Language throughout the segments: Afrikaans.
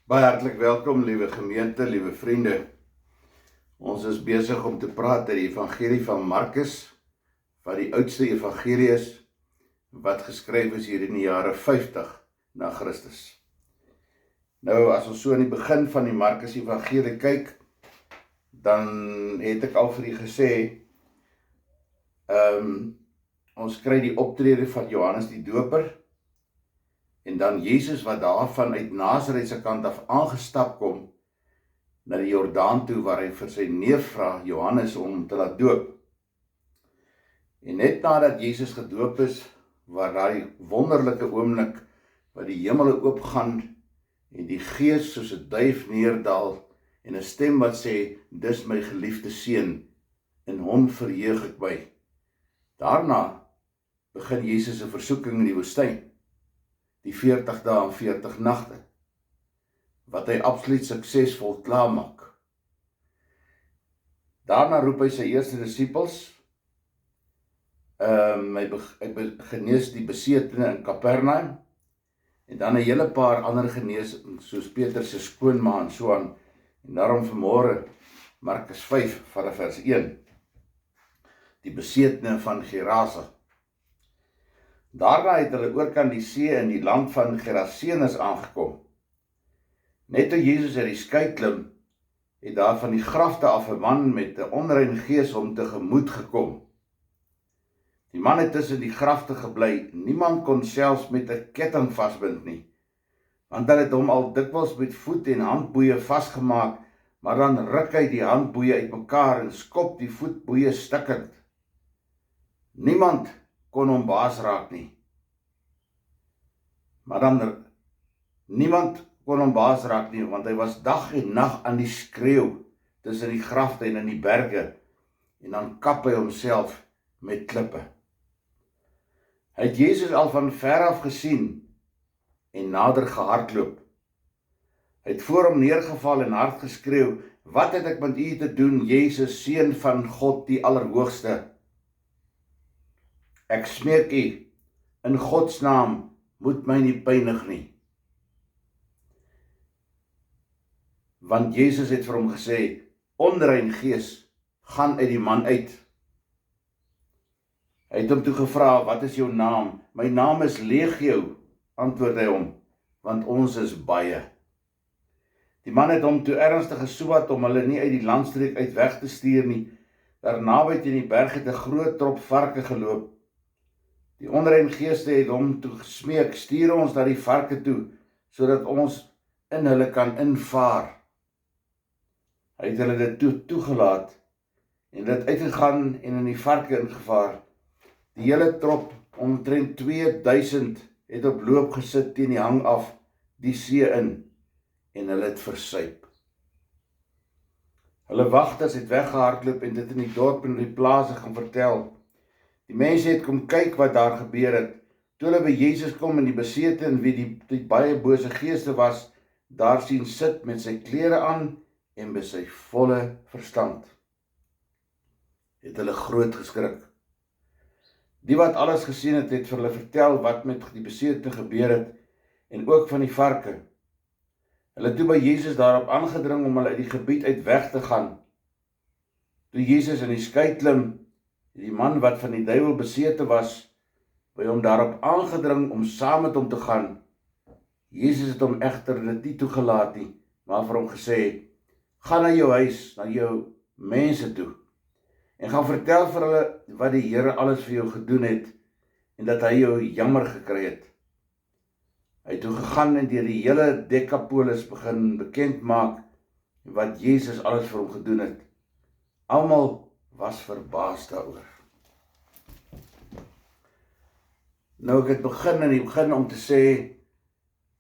Baie hartlik welkom, liewe gemeente, liewe vriende. Ons is besig om te praat oor die evangelie van Markus, wat die oudste evangelie is, wat geskryf is hier in die jare 50 na Christus. Nou, as ons so in die begin van die Markus evangelie kyk, dan het ek al vir u gesê, ons kry die optrede van Johannes die Doper, en dan Jesus wat daarvan uit Nasaret se kant af aangestap kom, na die Jordaan toe, waar hy vir sy neef vra, Johannes, om te laat doop. En net nadat Jesus gedoop is, waar daai wonderlike oomblik, wat die hemele oopgaan, en die Gees soos 'n duif neerdal, en 'n stem wat sê, dis my geliefde seun, in hom verheug ek my. Daarna begin Jesus 'n versoeking in die woestyn, die 40 dae en 40 nagte, wat hy absoluut suksesvol klaarmaak. Daarna roep hy sy eerste disippels, hy genees die besetene in Kapernaum, en dan 'n hele paar ander genees, soos Peter se skoonma en so aan, en daarom vanmôre, Markus 5 vanaf vers 1, die besetene van Gerasa. Daarna het hulle oorkant die see in die land van Gerasenes aangekom. Net toe Jesus uit die skei klim, het daar van die grafte af 'n man met 'n onrein gees hom tegemoet gekom. Die man het tussen die grafte gebly, niemand kon selfs met 'n ketting vasbind nie, want hulle het hom al dikwels met voet en handboeie vasgemaak, maar dan ruk hy die handboeie uitmekaar en skop die voetboeie stikkend. Niemand kon hom baas raak nie. Niemand kon hom baas raak nie, want hy was dag en nag aan die skreeu tussen die grafte en in die berge, en dan kap hy homself met klippe. Hy het Jesus al van ver af gesien en nader gehardloop. Hy het voor hom neergeval en hard geskreeu, wat het ek met u te doen, Jesus, seun van God die Allerhoogste? Ek smeek u, in Gods naam, moet my nie pynig nie. Want Jesus het vir hom gesê, onrein gees, gaan uit die man uit. Hy het hom toe gevra, wat is jou naam? My naam is Legio, antwoord hy hom, want ons is baie. Die man het hom toe ernstig geswat om hulle nie uit die landstreek uit weg te stuur nie. Daarnaby teen die berg het 'n groot trop varke geloop. Die onrein geeste het hom toe gesmeek, stuur ons na die varke toe, sodat ons in hulle kan invaar. Hy het hulle dit toegelaat, en dit uitgegaan en in die varke ingevaar. Die hele trop, omtrent 2000, het op loop gesit teen die hang af, die see in, en hulle het versuip. Hulle wagters het weggehardloop en dit in die dorp en die plase gaan vertel. Die mense het kom kyk wat daar gebeur het. Toe hulle by Jesus kom en die besete en wie die baie bose geeste was, daar sien sit met sy klere aan en by sy volle verstand, het hulle groot geskrik. Die wat alles gesien het, het vir hulle vertel wat met die besete gebeur het, en ook van die varke. Hulle het toe by Jesus daarop aangedring om hulle uit die gebied uit weg te gaan. Toe Jesus in die skei klim, die man wat van die duiwel besete was, by hom daarop aangedring om saam met hom te gaan. Jesus het hom egter dit nie toegelaat nie, maar vir hom gesê, ga na jou huis, na jou mense toe, en gaan vertel vir hulle wat die Here alles vir jou gedoen het, en dat hy jou jammer gekry het. Hy het toe gegaan en deur die hele Dekapolis begin bekend maak, wat Jesus alles vir hom gedoen het. Almal was verbaas daaroor. Nou ek het begin in die begin om te sê,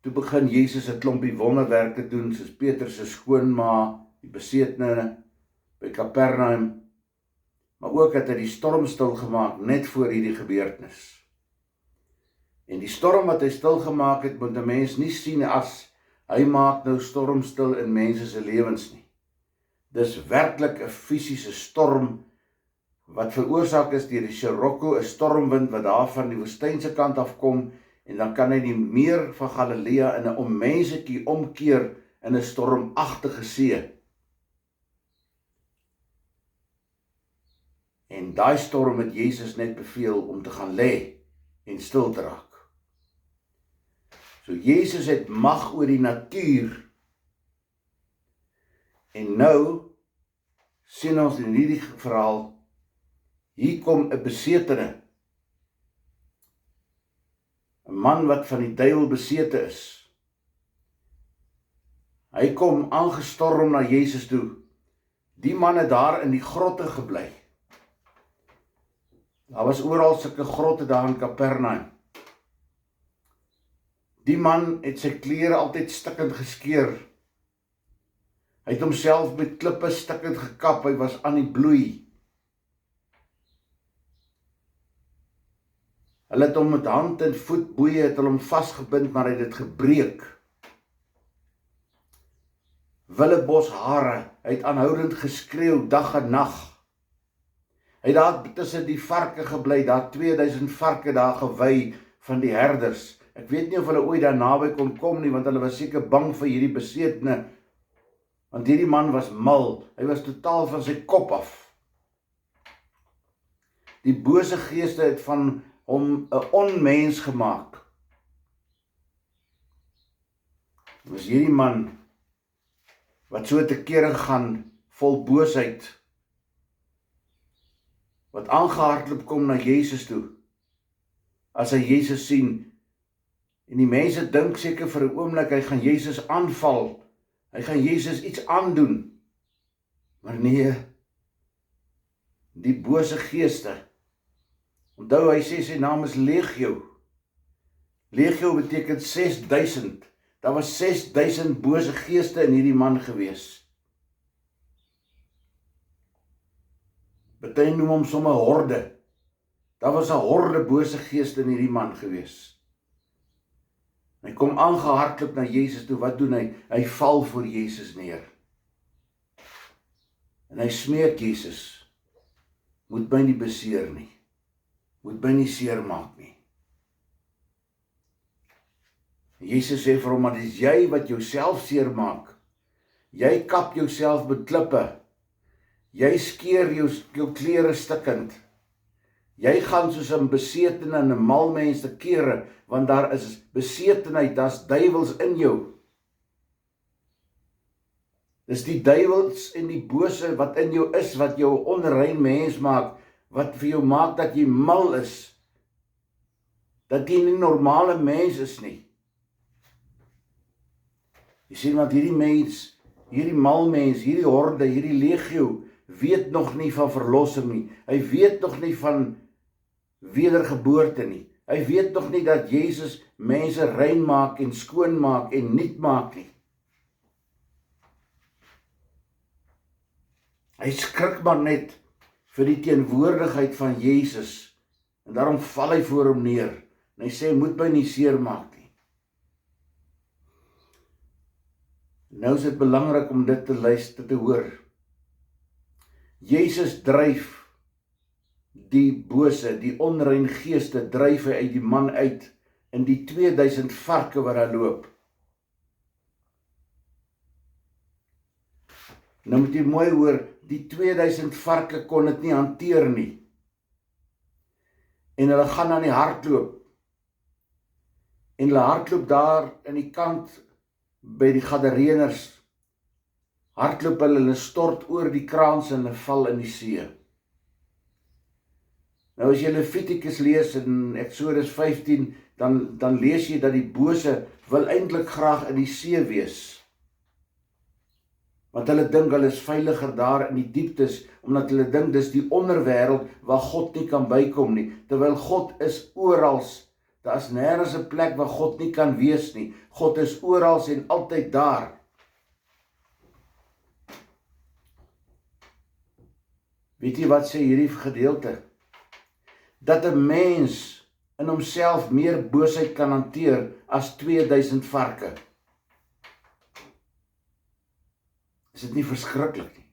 toe begin Jesus 'n klompie wonderwerke doen, soos Peter se skoonma, die besetene by Kapernaum, maar ook het hy die storm stil gemaak net voor hierdie gebeurtenis. En die storm wat hy stil gemaak het, moet 'n mens nie sien as hy maak nou storm stil in mense se lewens nie. Dis werklik 'n fisiese storm wat veroorsaak is deur die Sirocco, 'n stormwind wat daar van die woestynse kant af kom, en dan kan hy die meer van Galilea in 'n ommensetjie omkeer in 'n stormagtige see. En daai storm het Jesus net beveel om te gaan lê en stil te raak. So Jesus het mag oor die natuur. En nou sien ons in hierdie verhaal, hier kom 'n besetene, 'n man wat van die duiwel besete is. Hy kom aangestorm na Jesus toe. Die man het daar in die grotte gebly. Daar was oral sulke grotte daar in Kapernaum. Die man het sy klere altyd stikkend geskeur. Hy het homself met klippe stikkend gekap, hy was aan die bloei. Hulle het hom met hand en voetboeie, het hulle hom vasgebind, maar hy het dit gebreek. Willebos hare, hy het aanhoudend geskreeu, dag en nag. Hy het daar tussen die varke gebly, daar 2000 varke daar gewy van die herders. Ek weet nie of hulle ooit daar naby kon kom nie, want hulle was seker bang vir hierdie besetene, want hierdie man was mal, hy was totaal van sy kop af. Die bose geeste het van hom 'n onmens gemaak. Dit was hierdie man wat so te kere gaan vol boosheid, wat aangehardloop kom na Jesus toe, as hy Jesus sien, en die mense dink seker vir 'n oomblik, hy gaan Jesus aanval, hy gaan Jesus iets aandoen, maar nee, die bose geeste, onthou hy sê sy naam is Legio, Legio beteken 6000, daar was 6000 bose geeste in hierdie man gewees. Party noem hom sommer horde. Daar was 'n horde bose geeste in hierdie man gewees. Hy kom aangehardloop na Jesus toe, wat doen hy? Hy val voor Jesus neer. En hy smeek Jesus, moet my nie beseer nie, moet my nie seermaak nie. Jesus sê vir hom, maar dis jy wat jouself seermaak. Jy kap jouself met klippe. Jy skeer jou klere stikkend. Jy gaan soos 'n besetene en 'n mal mens te kere, want daar is besetenheid, daar's duiwels in jou. Dis die duiwels en die bose wat in jou is, wat jou 'n onrein mens maak, wat vir jou maak dat jy mal is, dat jy nie 'n normale mens is nie. Jy sien, want hierdie mens, hierdie mal mens, hierdie horde, hierdie legio, weet nog nie van verlossing nie. Hy weet nog nie van wedergeboorte nie. Hy weet nog nie dat Jesus mense rein maak en skoon maak en nuut maak nie. Hy skrik maar net vir die teenwoordigheid van Jesus, en daarom val hy voor hom neer, en hy sê, moet my nie seermaak nie. Nou is dit belangrik om dit te luister, te hoor. Jesus dryf die bose, die onrein geeste, dryf hy uit die man uit, in die 2000 varke wat daar loop. Nou moet jy mooi hoor, die 2000 varke kon dit nie hanteer nie. En hulle gaan aan die hardloop. En hulle hardloop daar in die kant by die Gadareners. Hardloop hulle stort oor die kraans en hulle val in die see. Nou as jy Levitikus lees in Exodus 15, dan lees jy dat die bose wil eintlik graag in die see wees. Want hulle dink hulle is veiliger daar in die dieptes, omdat hulle dink dis die onderwêreld waar God nie kan bykom nie, terwyl God is oral. Daar is nêrens 'n plek waar God nie kan wees nie. God is oral en altyd daar. Weet jy wat sê hierdie gedeelte? Dat 'n mens in homself meer boosheid kan hanteer as 2000 varke. Is dit nie verskriklik nie?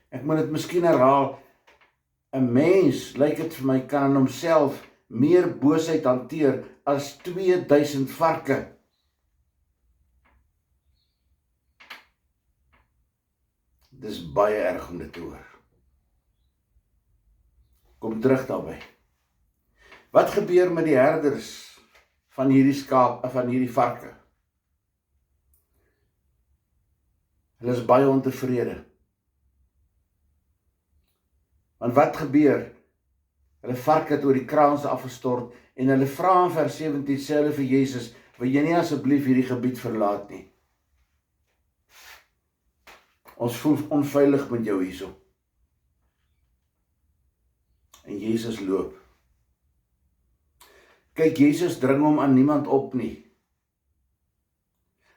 Ek moet dit miskien herhaal. 'n Mens, lyk dit vir my, kan in homself meer boosheid hanteer as 2000 varke. Dis baie erg om dit te hoor. Kom terug daarby. Wat gebeur met die herders van hierdie varke? Hulle is baie ontevrede. Want wat gebeur? Hulle varke het oor die kraans afgestort en hulle vra in vers 17 sê hulle vir Jesus, wil jy nie asseblief hierdie gebied verlaat nie? Ons voel onveilig met jou hierso. En Jesus loop. Kyk, Jesus dring hom aan niemand op nie.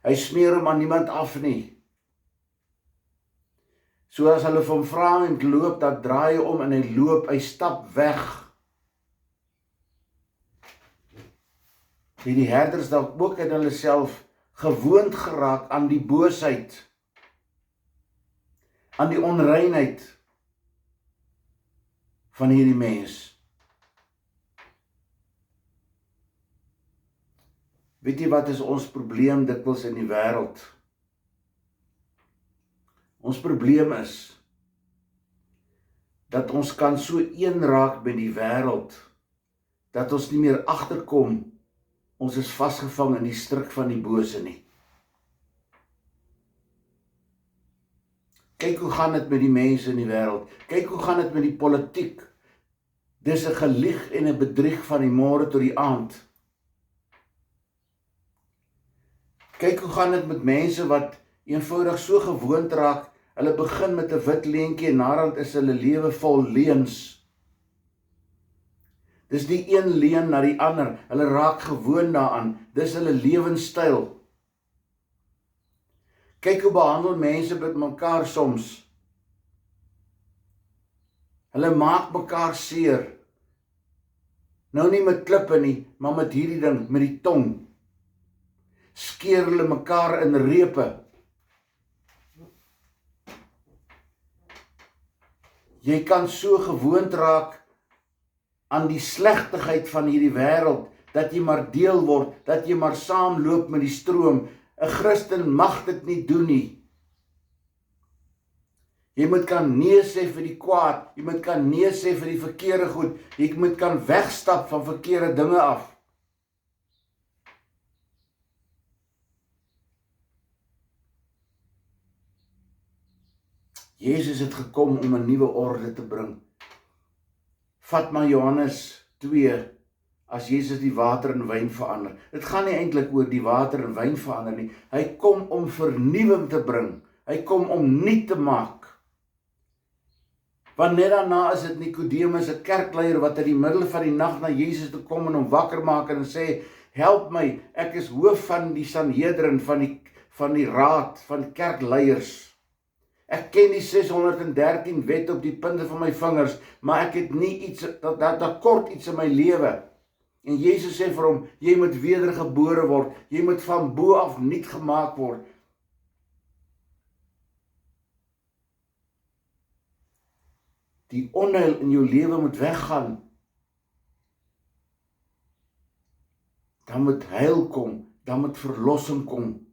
Hy smeer hom aan niemand af nie. So as hulle van vra en loop, dan draai hy om en hy loop, hy stap weg. Die herders dalk ook in hulle self gewoond geraak aan die boosheid, aan die onreinheid van hierdie mens. Weet jy wat is ons probleem dikwels in die wêreld? Ons probleem is dat ons kan so een raak met die wêreld dat ons nie meer agterkom ons is vasgevang in die struik van die bose nie. Kyk hoe gaan dit met die mense in die wêreld. Kyk hoe gaan dit met die politiek. Dis 'n gelieg en 'n bedrieg van die môre tot die aand. Kyk hoe gaan dit met mense wat eenvoudig so gewoond raak. Hulle begin met 'n wit leentjie en naderhand is hulle lewe vol leuns. Dis die een leuen na die ander. Hulle raak gewoond daaraan. Dis hulle lewenstyl. Kyk hoe behandel mense met mekaar soms. Hulle maak mekaar seer. Nou nie met klippe nie, maar met hierdie ding, met die tong. Skeer hulle mekaar in repe. Jy kan so gewoond raak aan die slegtigheid van hierdie wêreld, dat jy maar deel word, dat jy maar saamloop met die stroom. 'n Christen mag dit nie doen nie. Jy moet kan nee sê vir die kwaad, jy moet kan nee sê vir die verkeerde goed, jy moet kan wegstap van verkeerde dinge af. Jezus het gekom om 'n nuwe orde te bring. Vat maar Johannes 2, as Jezus die water in wyn verander. Dit gaan nie eintlik oor die water in wyn verander nie. Hy kom om vernuwing te bring. Hy kom om nuut te maak. Want net daarna is dit Nikodemus, 'n kerkleier wat uit die middel van die nag na Jezus toe kom en hom wakker maak en sê, help my, ek is hoof van die Sanhedrin, van die raad, van kerkleiers. Ek ken die 613 wet op die punte van my vingers, maar ek het nie iets, dat kort iets in my lewe. En Jezus sê vir hom, jy moet wedergebore word, jy moet van bo af nuut gemaak word. Die onheil in jou lewe moet weggaan. Dan moet heil kom, dan moet verlossing kom.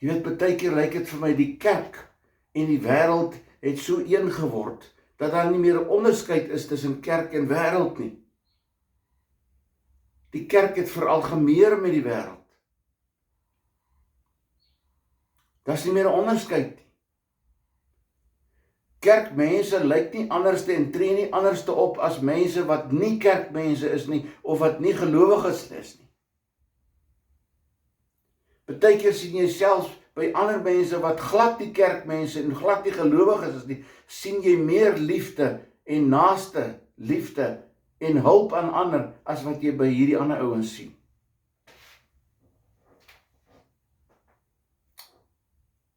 Jy weet, baie keer lyk dit vir my, die kerk en die wêreld het so een geword, dat daar nie meer 'n onderskeid is tussen kerk en wêreld nie. Die kerk het veralgemeer met die wêreld. Daar is nie meer 'n onderskeid nie. Kerkmense lyk nie anderste en tree nie anderste op as mense wat nie kerkmense is nie, of wat nie gelowiges is nie. Partykeer sien jy selfs by ander mense wat glad nie kerkmense en glad nie gelowiges is nie, sien jy meer liefde en naaste liefde en hulp aan ander as wat jy by hierdie ander ouens sien.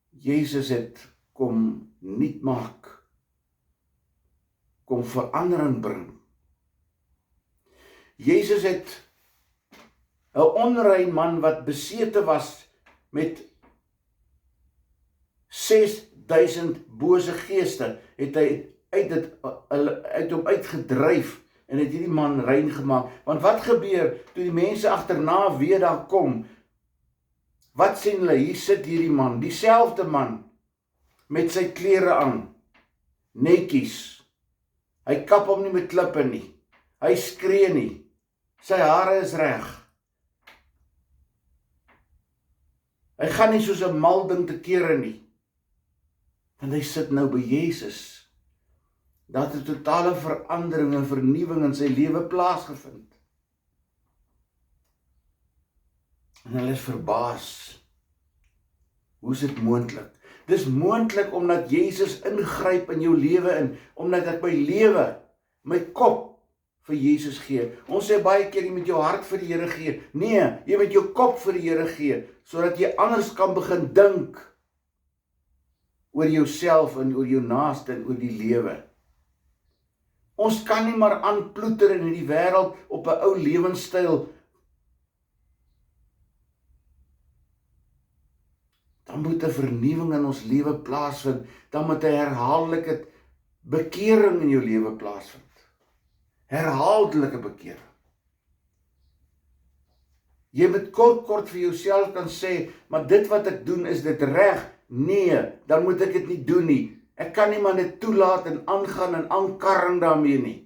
Jezus het kom nuut maak, kom verandering bring. Jezus het 'n onrein man wat besete was met 6000 bose geeste, het hy uit hom uitgedryf en het hierdie man rein gemaak. Want wat gebeur toe die mense agterna weer daar kom? Wat sien hulle? Hier sit hierdie man, dieselfde man, met sy klere aan, netjies. Hy kap hom nie met klippe nie. Hy skree nie. Sy hare is reg. Hy gaan nie soos 'n mal ding te kere nie. En hy sit nou by Jesus. Dat 'n totale verandering en vernuwing in sy lewe plaasgevind. En hulle is verbaas. Hoe is dit moontlik? Dis moontlik omdat Jesus ingryp in jou lewe in, omdat ek my lewe, my kop vir Jesus gee. Ons sê baie keer jy moet jou hart vir die Here gee. Nee, jy moet jou kop vir die Here gee, sodat jy anders kan begin dink oor jouself en oor jou naaste en oor die lewe. Ons kan nie maar aanploeter in hierdie wêreld op 'n ou lewenstyl. Dan moet 'n vernuwing in ons lewe plaasvind. Dan moet 'n herhaaldelike bekering in jou lewe plaasvind. Herhaaldelike bekering. Jy moet kort vir jouself kan sê, maar dit wat ek doen, is dit reg? Nee, dan moet ek dit nie doen nie. Ek kan nie maar net toelaat en aangaan en aankarring daarmee nie.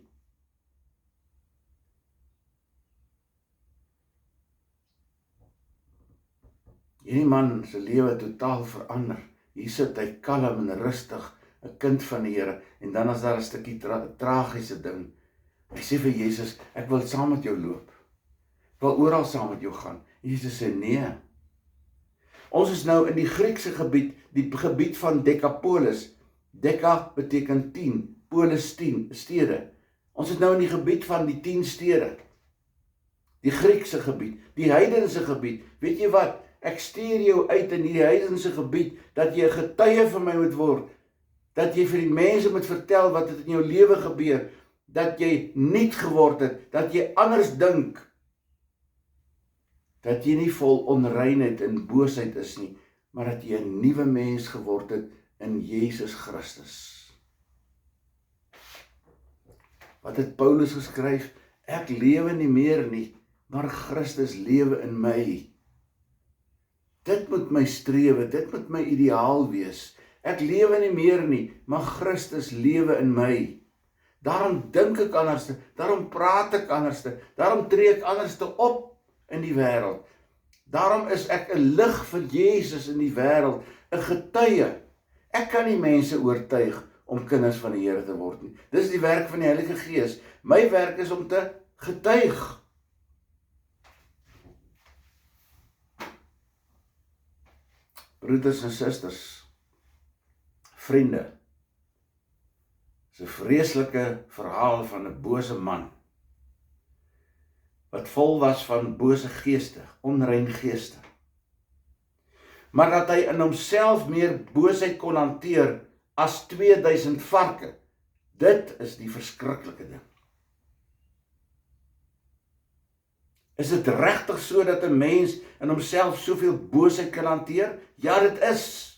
Hierdie man se lewe totaal verander. Hier sit hy kalm en rustig, 'n kind van die Here, en dan is daar 'n stukkie tragiese ding. Hy sê vir Jesus, ek wil saam met jou loop. Ek wil oral saam met jou gaan. Jesus sê nee. Ons is nou in die Griekse gebied, die gebied van Decapolis. Deca beteken 10, polis 10 stede. Ons is nou in die gebied van die 10 stede. Die Griekse gebied, die heidense gebied. Weet jy wat? Ek stuur jou uit in die heidense gebied, dat jy 'n getuie vir my moet word. Dat jy vir die mense moet vertel wat het in jou lewe gebeur. Dat jy nuut geword het, dat jy anders dink. Dat jy nie vol onreinheid en boosheid is nie, maar dat jy 'n nuwe mens geword het in Jesus Christus. Wat het Paulus geskryf? Ek lewe nie meer nie, maar Christus lewe in my. Dit moet my strewe, dit moet my ideaal wees. Ek lewe nie meer nie, maar Christus lewe in my. Daarom dink ek anderste, daarom praat ek anderste, daarom tree ek anderste op in die wêreld. Daarom is ek 'n lig vir Jesus in die wêreld, 'n getuie. Ek kan nie mense oortuig om kinders van die Here te word nie. Dis die werk van die Heilige Gees. My werk is om te getuig. Broeders en susters, vriende, is 'n vreeslike verhaal van 'n bose man, wat vol was van bose geeste, onrein geeste. Maar dat hy in homself meer boosheid kon hanteer as 2000 varke, dit is die verskriklike ding. Is dit regtig so dat 'n mens in homself soveel boosheid kan hanteer? Ja, dit is.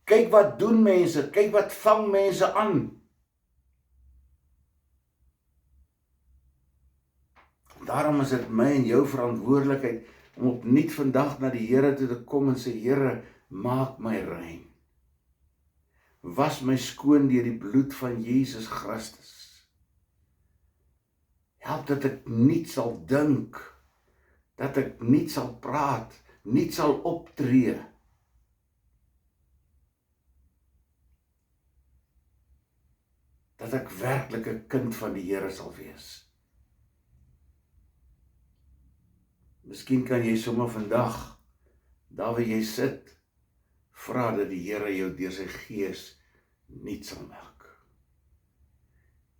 Kyk wat doen mense, kyk wat vang mense aan. Daarom is dit my en jou verantwoordelikheid om opnuut vandag na die Here toe te kom en sê, Here, maak my rein. Was my skoon deur die bloed van Jesus Christus. Help dat ek nie sal dink, dat ek nie sal praat, nie sal optree. Dat ek werklik 'n kind van die Here sal wees. Miskien kan jy sommer vandag, daar waar jy sit, vra dat die Here jou deur sy Gees nuut sal maak.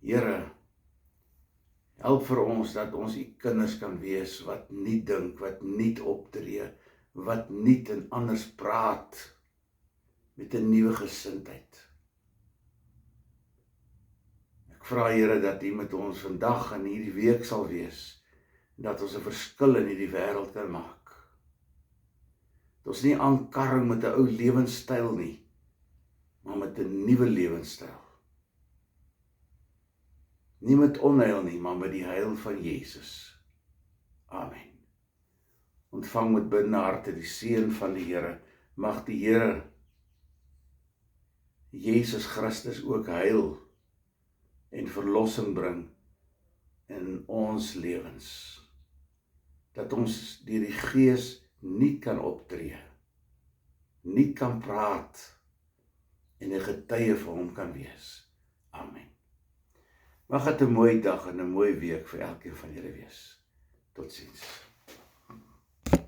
Here, help vir ons dat ons u kinders kan wees wat nie dink, wat nie optree, wat nie en anders praat met 'n nuwe gesindheid. Ek vra Here dat u met ons vandag en hierdie week sal wees, dat ons 'n verskil in hierdie wêreld kan maak. Dat ons nie aankarring met 'n ou lewenstyl nie, maar met 'n nuwe lewenstyl. Nie met onheil nie, maar met die heil van Jesus. Amen. Ontvang met bidende harte die seën van die Here. Mag die Here Jesus Christus ook heil en verlossing bring in ons lewens. Dat ons deur die Gees nie kan optree, nie kan praat en 'n getuie vir hom kan wees. Amen. Mag dit 'n mooi dag en 'n mooi week vir elkeen van julle wees. Totsiens.